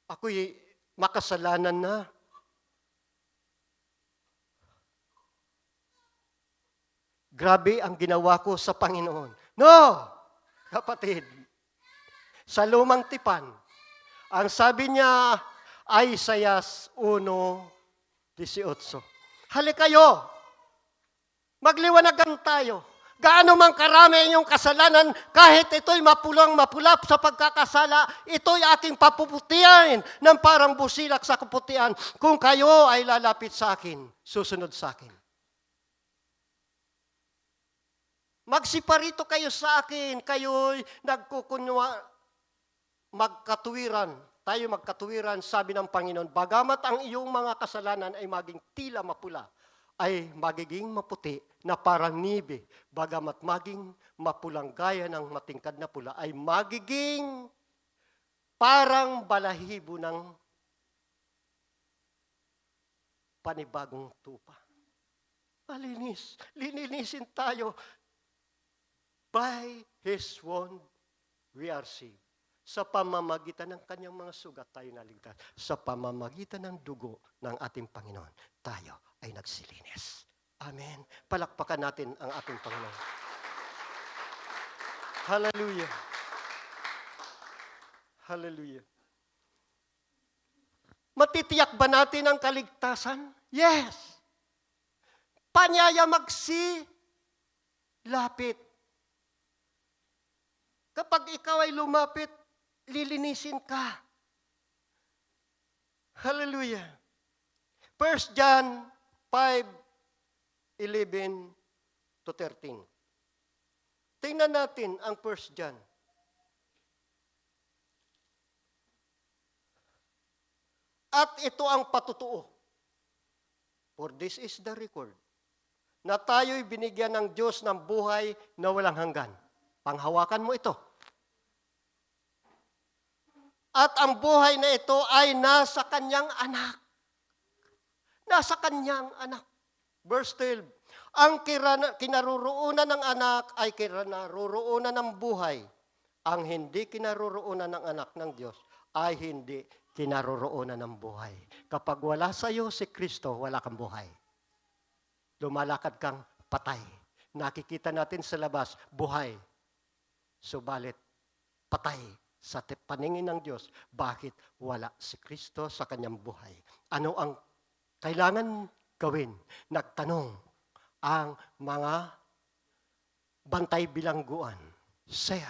Ako'y makasalanan na. Grabe ang ginawa ko sa Panginoon. No! Kapatid, sa lumang tipan, ang sabi niya ay Isaias 1:18. Halik kayo, magliwanagan tayo. Gaano man karami ang iyong kasalanan, kahit ito'y mapulang-mapulap sa pagkakasala, ito'y aking papuputian ng parang busilak sa kaputian. Kung kayo ay lalapit sa akin, susunod sa akin. Magsiparito kayo sa akin, kayo'y magkatuwiran. Tayo magkatuwiran, sabi ng Panginoon, bagamat ang iyong mga kasalanan ay maging tila mapula, ay magiging maputi na parang nibe. Bagamat maging mapulang gaya ng matingkad na pula, ay magiging parang balahibo ng panibagong tupa. Malinis. Lininisin tayo. By His wound, we are saved. Sa pamamagitan ng kanyang mga sugat, tayo naligtas. Sa pamamagitan ng dugo ng ating Panginoon, tayo ay nagsilinis. Amen. Palakpakan natin ang ating Panginoon. Hallelujah. Hallelujah. Matitiyak ba natin ang kaligtasan? Yes. Panyaya lapit. Kapag ikaw ay lumapit, lilinisin ka. Hallelujah. 1 John 5:11-13. Tingnan natin ang 1 John. At ito ang patutuo. For this is the record. Na tayo'y binigyan ng Diyos ng buhay na walang hanggan. Panghawakan mo ito. At ang buhay na ito ay nasa kanyang anak. Nasa kanyang anak. Verse 12. Ang kinaroroonan ng anak ay kinaroroonan ng buhay. Ang hindi kinaroroonan ng anak ng Diyos ay hindi kinaroroonan ng buhay. Kapag wala sa iyo si Kristo, wala kang buhay. Lumalakad kang patay. Nakikita natin sa labas, buhay. Subalit, patay sa paningin ng Diyos. Bakit wala si Kristo sa kanyang buhay? Ano ang kailangan gawin? Nagtanong ang mga bantay bilangguan. Sir,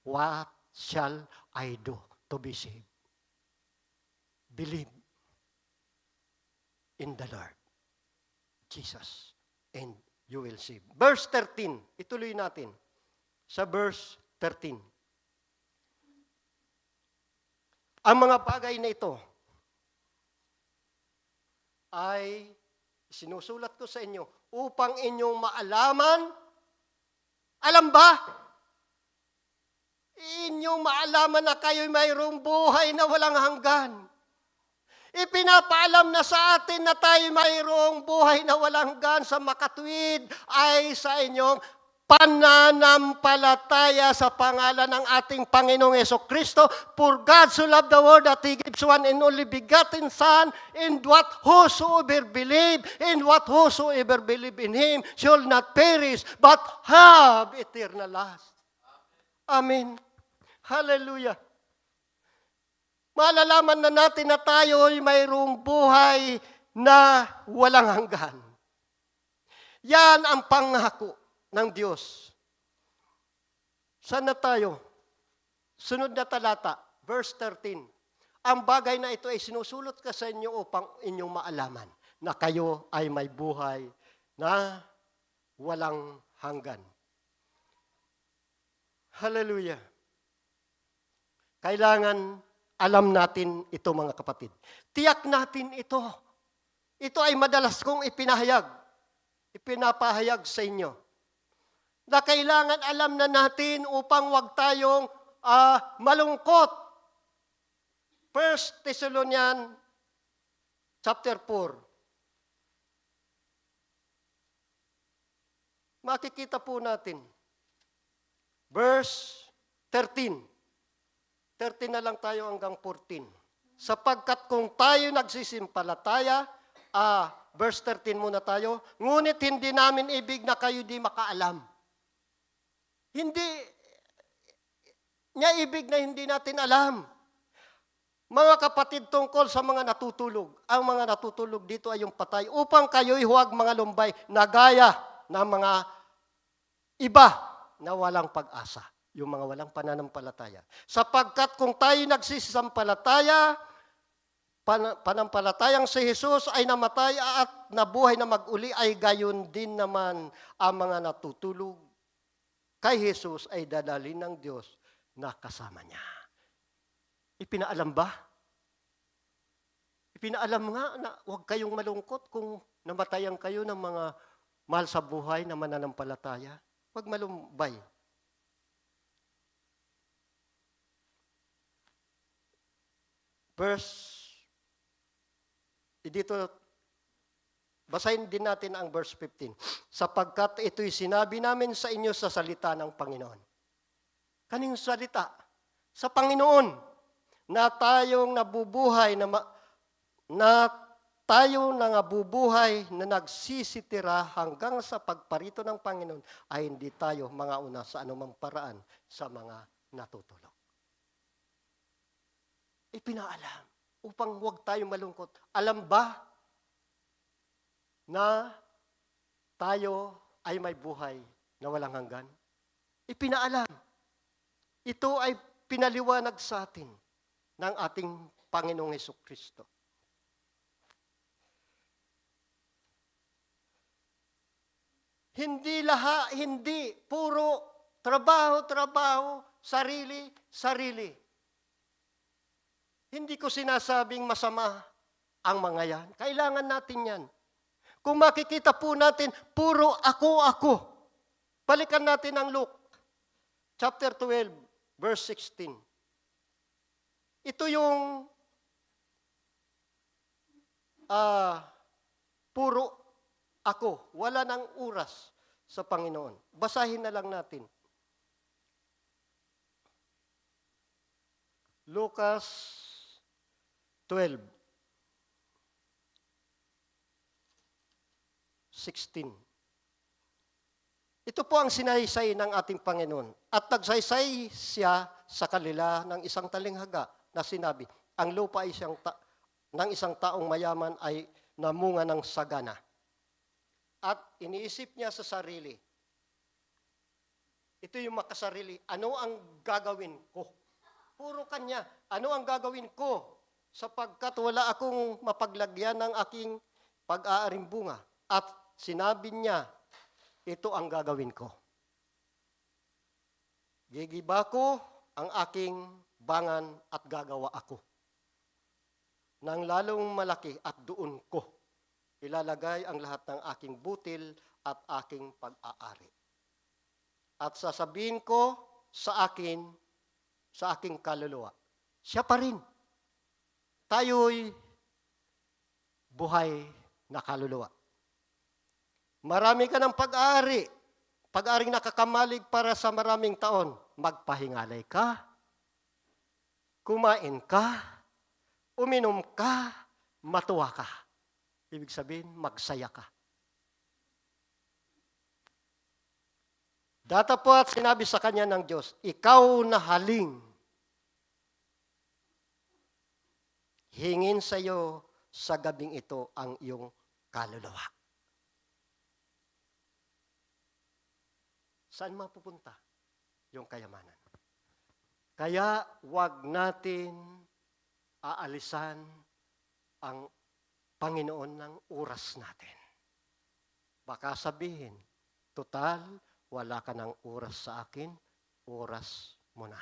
what shall I do to be saved? Believe in the Lord Jesus and you will save. Verse 13, ituloy natin. Sa verse 13. Ang mga bagay na ito ay sinusulat ko sa inyo upang inyong maalaman. Alam ba? Inyong maalaman na kayo'y mayroong buhay na walang hanggan. Ipinapaalam na sa atin na tayo mayroong buhay na walang hanggan sa makatuwid ay sa inyong pananampalataya sa pangalan ng ating Panginoong Jesucristo. For God so loved the world that He gives one and only begotten Son, and what whosoever believe in Him shall not perish, but have eternal life. Amen. Hallelujah. Malalaman na natin na tayo ay mayroong buhay na walang hanggan. Yan ang pangako ng Diyos. Saan na tayo? Sunod na talata, verse 13. Ang bagay na ito ay sinusulot ka sa inyo upang inyong maalaman na kayo ay may buhay na walang hanggan. Hallelujah. Kailangan alam natin ito, mga kapatid. Tiyak natin ito. Ito ay madalas kong ipinapahayag sa inyo, na kailangan alam na natin upang wag tayong malungkot. 1 Thessalonians chapter 4. Makikita po natin. Verse 13. 13 na lang tayo hanggang 14. Sapagkat kung tayo nagsisimpalataya, verse 13 muna tayo, ngunit hindi namin ibig na kayo di makaalam. Hindi niya ibig na hindi natin alam. Mga kapatid, tungkol sa mga natutulog, ang mga natutulog dito ay yung patay, upang kayo'y huwag mga lumbay na gaya ng mga iba na walang pag-asa, yung mga walang pananampalataya. Sapagkat kung tayo nagsisisampalataya, panampalatayang si Jesus ay namatay at nabuhay na mag-uli, ay gayon din naman ang mga natutulog kay Jesus ay dadalhin ng Diyos na kasama niya. Ipinaalam ba? Ipinaalam nga na huwag kayong malungkot kung namatayan kayo ng mga mahal sa buhay na mananampalataya. Huwag malumbay. Dito, basahin din natin ang verse 15. Sapagkat ito'y sinabi namin sa inyo sa salita ng Panginoon. Kaning salita? Sa Panginoon. Na tayong nabubuhay na nagsisitira hanggang sa pagparito ng Panginoon ay hindi tayo mga una sa anumang paraan sa mga natutulog. Ipinaalam upang huwag tayong malungkot. Alam ba na tayo ay may buhay na walang hanggan? Ipinaalam. Ito ay pinaliwanag sa atin ng ating Panginoong Hesukristo. Hindi puro trabaho, sarili. Hindi ko sinasabing masama ang mga yan. Kailangan natin yan. Kung makikita po natin, puro ako. Balikan natin ang Luke, chapter 12, verse 16. Ito yung puro ako. Wala nang oras sa Panginoon. Basahin na lang natin. Lucas 12, 16. Ito po ang sinaysay ng ating Panginoon. At nagsaysay siya sa kanila ng isang talinghaga na sinabi, ang lupa ay ng isang taong mayaman ay namunga ng sagana. At iniisip niya sa sarili, ito yung makasarili, ano ang gagawin ko? Puro kanya, ano ang gagawin ko? Sapagkat wala akong mapaglagyan ng aking pag-aaring bunga. At sinabi niya, ito ang gagawin ko. Gigiba ko ang aking bangan at gagawa ako ng lalong malaki at doon ko ilalagay ang lahat ng aking butil at aking pag-aari. At sasabihin ko sa aking kaluluwa, siya pa rin. Tayo'y buhay na kaluluwa. Marami ka ng pag-aari, pag-aaring nakakamalig para sa maraming taon. Magpahingalay ka, kumain ka, uminom ka, matuwa ka. Ibig sabihin, magsaya ka. Datapwat sinabi sa kanya ng Diyos, ikaw na haling, hingin sa iyo sa gabing ito ang iyong kaluluwa. Saan mapupunta yung kayamanan? Kaya wag natin aalisan ang Panginoon ng oras natin. Baka sabihin, total, wala ka ng oras sa akin, oras mo na.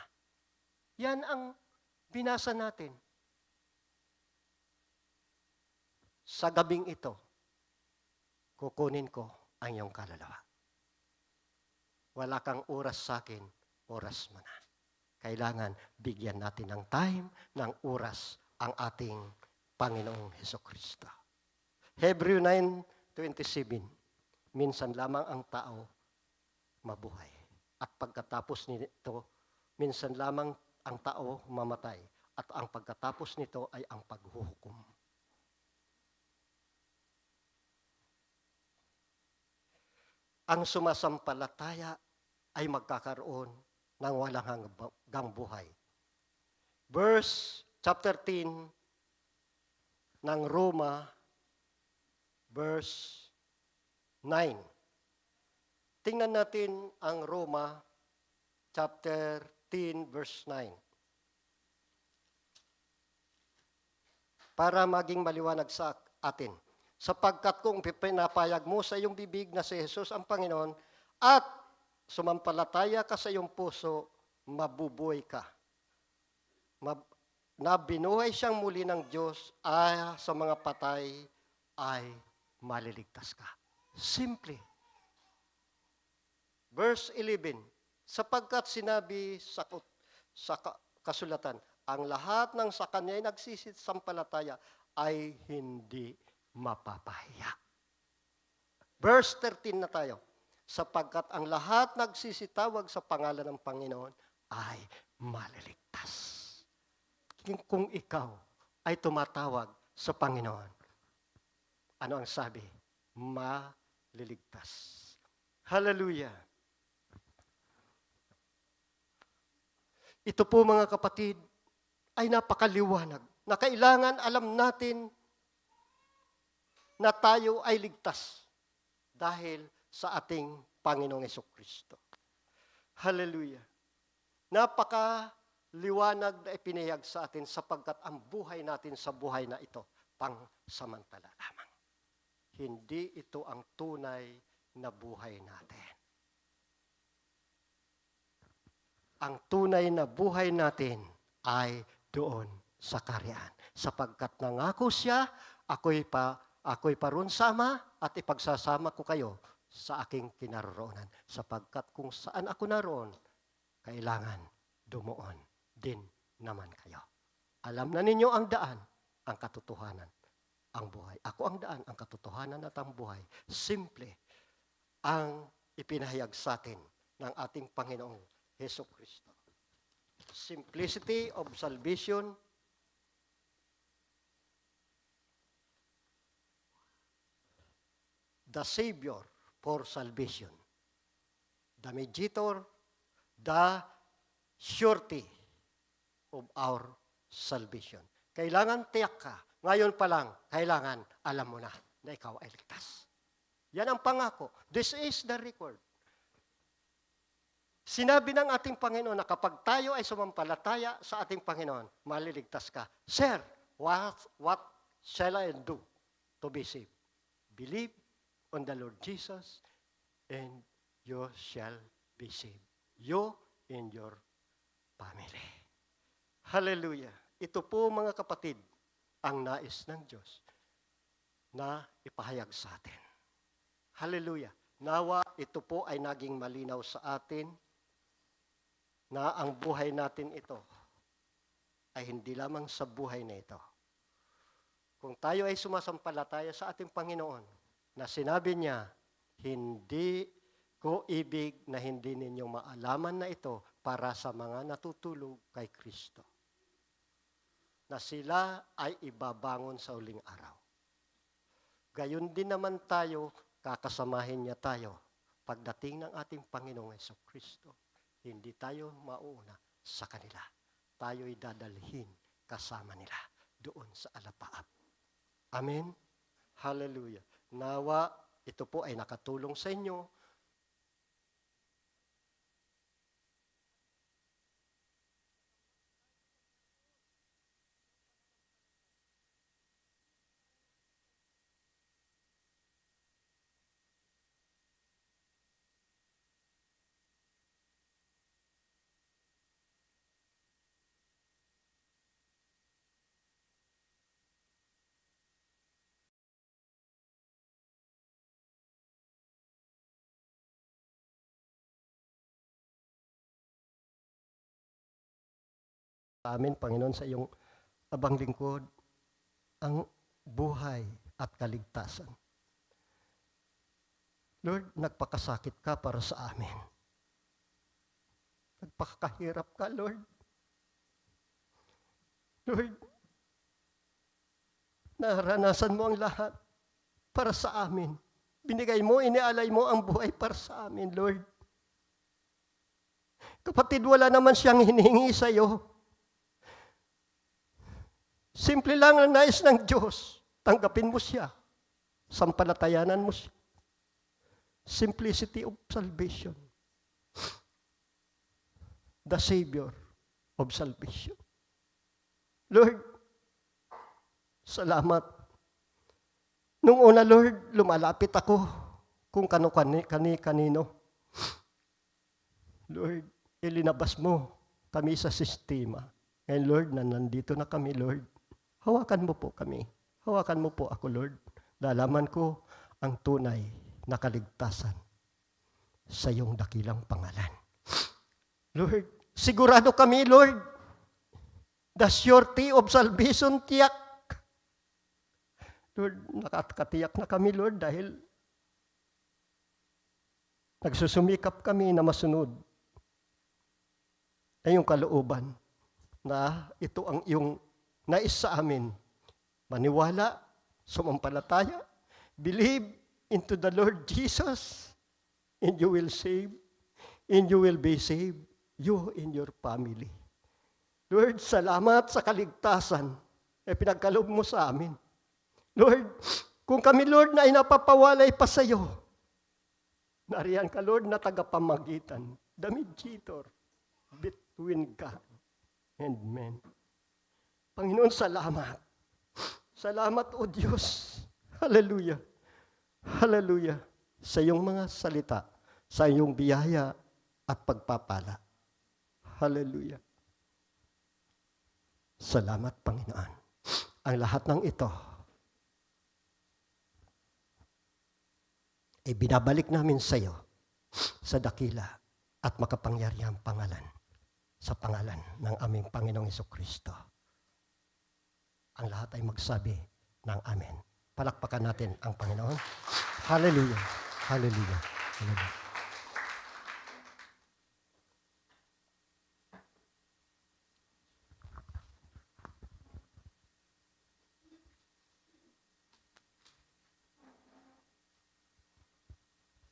Yan ang binasa natin sa gabing ito, kukunin ko ang iyong kaluluwa. Wala kang oras sa akin, oras mo na. Kailangan bigyan natin ng time, ng oras, ang ating Panginoong Hesukristo. Hebrew 9:27, minsan lamang ang tao mabuhay. At pagkatapos nito, minsan lamang ang tao mamatay. At ang pagkatapos nito ay ang paghuhukom. Ang sumasampalataya ay magkakaroon ng walang hanggang buhay. Chapter 10 ng Roma, verse 9. Tingnan natin ang Roma, chapter 10, verse 9. Para maging maliwanag sa atin. Sapagkat kung pinapayag mo sa iyong bibig na si Jesus ang Panginoon at sumampalataya ka sa iyong puso, mabubuhay ka. Na binuhay siyang muli ng Diyos sa mga patay ay maliligtas ka. Simple. Verse 11, sapagkat sinabi sa kasulatan, ang lahat ng sa kanya ay nagsisisampalataya ay hindi mapapahiya. Verse 13 na tayo. Sapagkat ang lahat nagsisitawag sa pangalan ng Panginoon ay maliligtas. Kung ikaw ay tumatawag sa Panginoon, ano ang sabi? Maliligtas. Hallelujah. Ito po mga kapatid ay napakaliwanag na kailangan alam natin na tayo ay ligtas dahil sa ating Panginoong Hesukristo. Hallelujah. Napakaliwanag na ipinahayag sa atin sapagkat ang buhay natin sa buhay na ito pang-samantala lamang. Hindi ito ang tunay na buhay natin. Ang tunay na buhay natin ay doon sa karyaan. Sapagkat nangako siya, ako'y paroon sama at ipagsasama ko kayo sa aking kinaroroonan. Sapagkat kung saan ako naroon, kailangan dumuon din naman kayo. Alam na ninyo ang daan, ang katotohanan, ang buhay. Ako ang daan, ang katotohanan at ang buhay. Simple ang ipinahayag sa atin ng ating Panginoong Hesukristo. Simplicity of salvation, the Savior for salvation, the mediator, the surety of our salvation. Kailangan tiyak ka. Ngayon pa lang, kailangan alam mo na ikaw ay ligtas. Yan ang pangako. This is the record. Sinabi ng ating Panginoon na kapag tayo ay sumampalataya sa ating Panginoon, maliligtas ka. Sir, what shall I do to be saved? Believe on the Lord Jesus and you shall be saved. You and your family. Hallelujah. Ito po mga kapatid, ang nais ng Diyos na ipahayag sa atin. Hallelujah. Nawa ito po ay naging malinaw sa atin na ang buhay natin ito ay hindi lamang sa buhay na ito. Kung tayo ay sumasampalataya sa ating Panginoon, na sinabi niya, hindi ko ibig na hindi ninyo maalaman na ito para sa mga natutulog kay Kristo. Na sila ay ibabangon sa uling araw. Gayon din naman tayo, kakasamahin niya tayo pagdating ng ating Panginoong Hesukristo. Hindi tayo mauuna sa kanila. Tayo'y dadalhin kasama nila doon sa alapaap. Amen? Hallelujah. Nawa, ito po ay nakatulong sa inyo sa amin, Panginoon, sa iyong abang lingkod, ang buhay at kaligtasan. Lord, nagpakasakit ka para sa amin. Nagpakahirap ka, Lord. Lord, naranasan mo ang lahat para sa amin. Binigay mo, inialay mo ang buhay para sa amin, Lord. Kapatid, wala naman siyang hinihingi sa iyo. Simple lang ang nais ng Diyos. Tanggapin mo siya. Sampalatayanan mo siya. Simplicity of salvation. The Savior of salvation. Lord, salamat. Nung una, Lord, lumalapit ako kung kanino. Lord, ilinabas mo kami sa sistema. Ngayon, Lord, nandito na kami, Lord. Hawakan mo po kami. Hawakan mo po ako, Lord. Lalaman ko ang tunay na kaligtasan sa iyong dakilang pangalan. Lord, sigurado kami, Lord, the surety of salvation tiyak. Lord, nakatiyak na kami, Lord, dahil nagsusumikap kami na masunod ay yung kalooban na ito ang iyong nais sa amin. Maniwala, sumampalataya, believe into the Lord Jesus, and you will save, and you will be saved, you and your family. Lord, salamat sa kaligtasan na pinagkaloob mo sa amin. Lord, kung kami, Lord, na inapapawalay pa sa iyo, nariyan ka, Lord, na tagapamagitan, the mediator between God and men. Panginoon, salamat. Salamat, O Diyos. Hallelujah. Hallelujah. Sa iyong mga salita, sa iyong biyaya at pagpapala. Hallelujah. Salamat, Panginoon. Ang lahat ng ito ay binabalik namin sa iyo sa dakila at makapangyarihang pangalan, sa pangalan ng aming Panginoong Hesukristo. Ang lahat ay magsabi ng amen. Palakpakan natin ang Panginoon. Hallelujah. Hallelujah. Hallelujah.